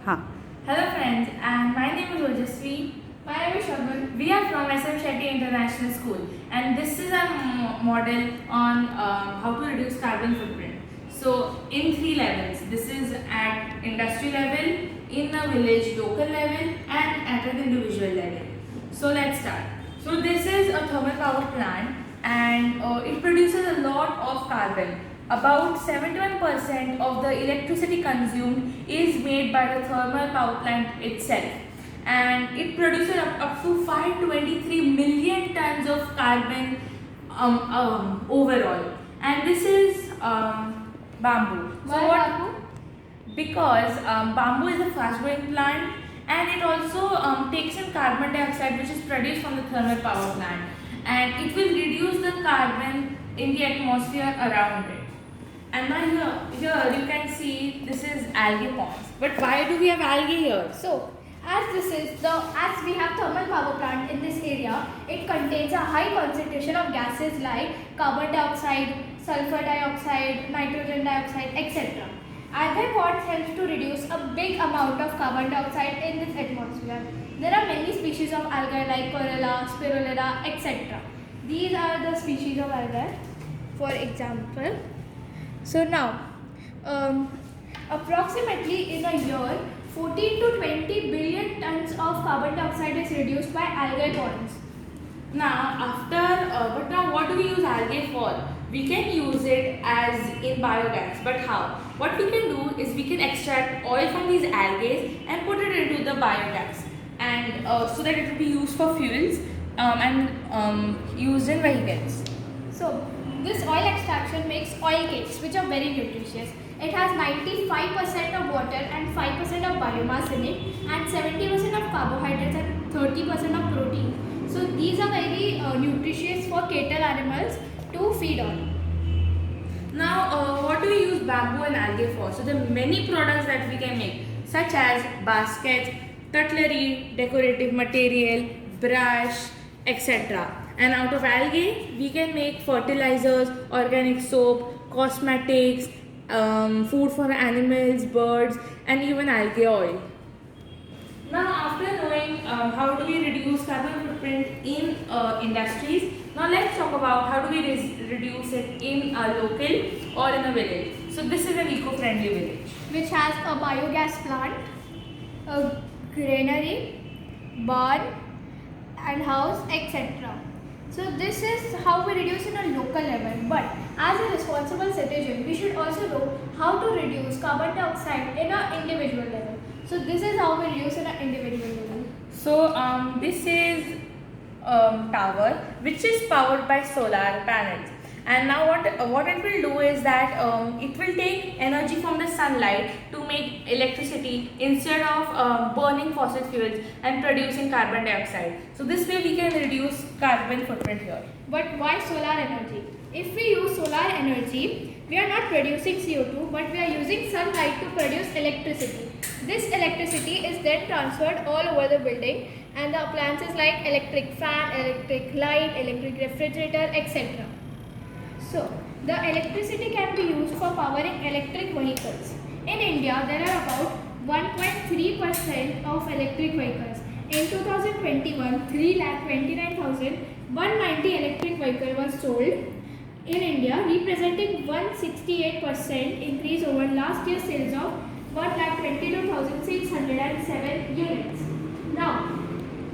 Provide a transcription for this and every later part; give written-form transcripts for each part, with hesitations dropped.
हाँ. Hello friends, and my name is Ojaswee. My name is Shagun. We are from Nischit Shetty International School, and this is a model on how to reduce carbon footprint. So in 3 levels, this is at industry level, in a village local level, and at an individual level. So let's start. So this is a thermal power plant, and it produces a lot of carbon. About 71% of the electricity consumed is made by the thermal power plant itself, and it produces up to 523 million tons of carbon overall. And this is bamboo. Why bamboo? Because bamboo is a fast growing plant, and it also takes in carbon dioxide which is produced from the thermal power plant, and it will reduce the carbon in the atmosphere around it. And now here you can see this is algae ponds. But why do we have algae here? So, as we have thermal power plant in this area, it contains a high concentration of gases like carbon dioxide, sulfur dioxide, nitrogen dioxide, etc. Algae ponds helps to reduce a big amount of carbon dioxide in this atmosphere. There are many species of algae like Corella, Spirulina, etc. These are the species of algae, for example. So now, approximately in a year, 14 to 20 billion tons of carbon dioxide is reduced by algae ponds. But now what do we use algae for? We can use it as in biogas. But how? What we can do is we can extract oil from these algae and put it into the biogas, and so that it will be used for fuels and used in vehicles. So, this oil extraction makes oil cakes which are very nutritious. It has 95% of water and 5% of biomass in it, and 70% of carbohydrates and 30% of protein. So these are very nutritious for cattle animals to feed on. Now what do we use bamboo and algae for? So there are many products that we can make, such as baskets, cutlery, decorative material, brush, etc. And out of algae, we can make fertilizers, organic soap, cosmetics, food for animals, birds, and even algae oil. Now, after knowing how do we reduce carbon footprint in industries, now let's talk about how do we reduce it in a local or in a village. So this is an eco-friendly village, which has a biogas plant, a granary, barn, and house, etc. So this is how we reduce in a local level, but as a responsible citizen, we should also know how to reduce carbon dioxide in an individual level. So this is how we reduce in an individual level. So this is tower which is powered by solar panels. And now what it will do is that it will take energy from the sunlight to make electricity instead of burning fossil fuels and producing carbon dioxide. So this way we can reduce carbon footprint here. But why solar energy? If we use solar energy, we are not producing CO2, but we are using sunlight to produce electricity. This electricity is then transferred all over the building, and the appliances like electric fan, electric light, electric refrigerator, etc. So, the electricity can be used for powering electric vehicles. In India, there are about 1.3% of electric vehicles. In 2021, 3,29,190 electric vehicles were sold in India, representing 168% increase over last year's sales of 1,22,607 units. Now,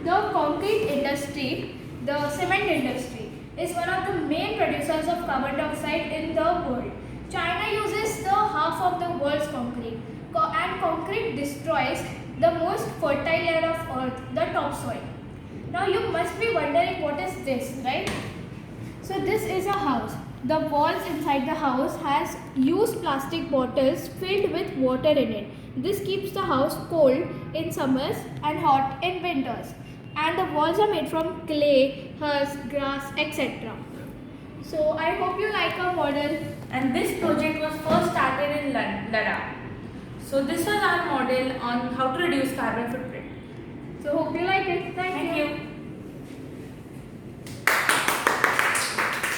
the concrete industry, the cement industry, is one of the main producers of carbon dioxide in the world. China uses the half of the world's concrete, and concrete destroys the most fertile layer of earth, the topsoil. Now you must be wondering what is this, right? So this is a house. The walls inside the house has used plastic bottles filled with water in it. This keeps the house cold in summers and hot in winters. And the walls are made from clay, husk, grass, etc. So I hope you like our model. And this project was first started in Ladakh. So this was our model on how to reduce carbon footprint. So hope you like it. Thank you.